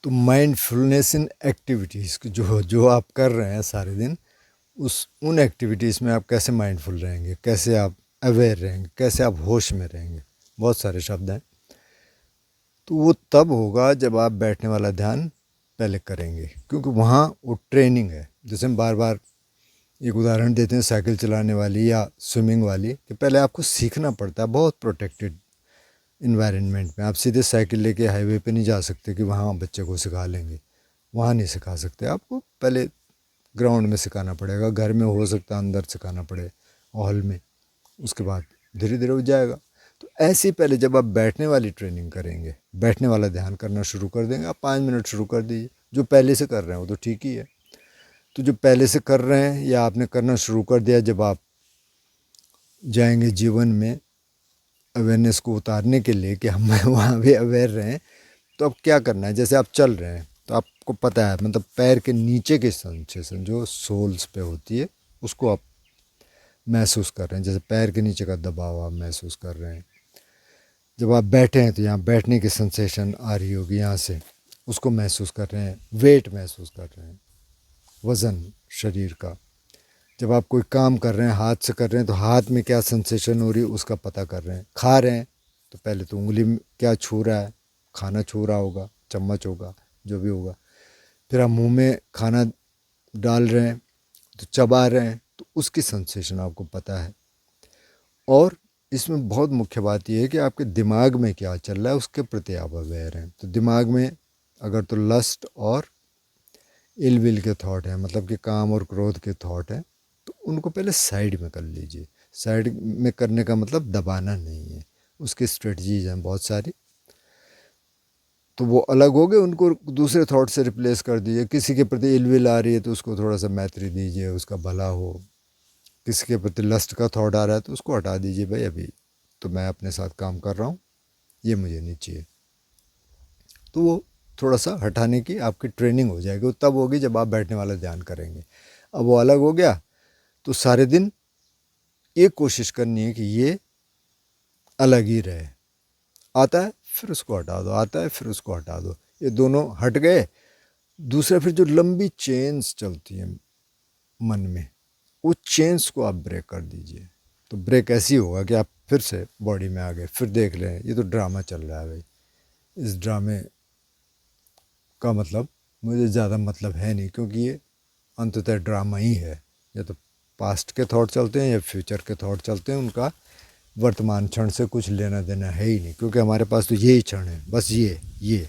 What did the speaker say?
तो माइंडफुलनेस इन एक्टिविटीज़ जो जो आप कर रहे हैं सारे दिन, उन एक्टिविटीज़ में आप कैसे माइंडफुल रहेंगे, कैसे आप अवेयर रहेंगे, कैसे आप होश में रहेंगे, बहुत सारे शब्द हैं। तो वो तब होगा जब आप बैठने वाला ध्यान पहले करेंगे, क्योंकि वहाँ वो ट्रेनिंग है। जैसे हम बार बार एक उदाहरण देते हैं साइकिल चलाने वाली या स्विमिंग वाली, कि पहले आपको सीखना पड़ता है बहुत प्रोटेक्टेड इन्वायरमेंट में। आप सीधे साइकिल लेके हाईवे पे नहीं जा सकते कि वहाँ बच्चे को सिखा लेंगे, वहाँ नहीं सिखा सकते। आपको पहले ग्राउंड में सिखाना पड़ेगा, घर में हो सकता है अंदर सिखाना पड़े हॉल में, उसके बाद धीरे धीरे हो जाएगा। तो ऐसे ही पहले जब आप बैठने वाली ट्रेनिंग करेंगे, बैठने वाला ध्यान करना शुरू कर देंगे, आप 5 मिनट शुरू कर दीजिए। जो पहले से कर रहे हैं वो तो ठीक ही है। तो जो पहले से कर रहे हैं या आपने करना शुरू कर दिया, जब आप जाएंगे जीवन में अवेयरनेस को उतारने के लिए कि हम वहाँ भी अवेयर रहें, तो अब क्या करना है। जैसे आप चल रहे हैं तो आपको पता है, मतलब पैर के नीचे की सेंसेशन जो सोल्स पे होती है उसको आप महसूस कर रहे हैं। जैसे पैर के नीचे का दबाव आप महसूस कर रहे हैं। जब आप बैठे हैं तो यहाँ बैठने की सेंसेशन आ रही होगी, यहाँ से उसको महसूस कर रहे हैं। वेट महसूस कर रहे हैं, वज़न शरीर का। जब आप कोई काम कर रहे हैं, हाथ से कर रहे हैं, तो हाथ में क्या सेंसेशन हो रही है उसका पता कर रहे हैं। खा रहे हैं तो पहले तो उंगली में क्या छू रहा है, खाना छू रहा होगा, चम्मच होगा, जो भी होगा। फिर आप मुंह में खाना डाल रहे हैं तो चबा रहे हैं, तो उसकी सेंसेशन आपको पता है। और इसमें बहुत मुख्य बात यह है कि आपके दिमाग में क्या चल रहा है उसके प्रति आप अवेयर हैं। तो दिमाग में अगर तो लस्ट और इल विल के थॉट हैं, मतलब कि काम और क्रोध के थॉट हैं, तो उनको पहले साइड में कर लीजिए। साइड में करने का मतलब दबाना नहीं है, उसकी स्ट्रेटजीज हैं बहुत सारी। तो वो अलग हो गए, उनको दूसरे थॉट से रिप्लेस कर दीजिए। किसी के प्रति इल विल आ रही है तो उसको थोड़ा सा मैत्री दीजिए, उसका भला हो। किसी के प्रति लस्ट का थॉट आ रहा है तो उसको हटा दीजिए, भाई अभी तो मैं अपने साथ काम कर रहा हूँ, ये मुझे नहीं चाहिए। तो वो थोड़ा सा हटाने की आपकी ट्रेनिंग हो जाएगी। वो तब होगी जब आप बैठने वाला ध्यान करेंगे। अब वो अलग हो गया तो सारे दिन ये कोशिश करनी है कि ये अलग ही रहे। आता है फिर उसको हटा दो, आता है फिर उसको हटा दो, ये दोनों हट गए। दूसरा, फिर जो लंबी चेन्स चलती हैं मन में, उस चेन्स को आप ब्रेक कर दीजिए। तो ब्रेक ऐसी होगा कि आप फिर से बॉडी में आ गए, फिर देख लें ये तो ड्रामा चल रहा है भाई, इस ड्रामे का मतलब मुझे ज़्यादा मतलब है नहीं, क्योंकि ये अंततः ड्रामा ही है। या तो पास्ट के थॉट चलते हैं या फ्यूचर के थॉट चलते हैं, उनका वर्तमान क्षण से कुछ लेना देना है ही नहीं, क्योंकि हमारे पास तो यही क्षण है, बस ये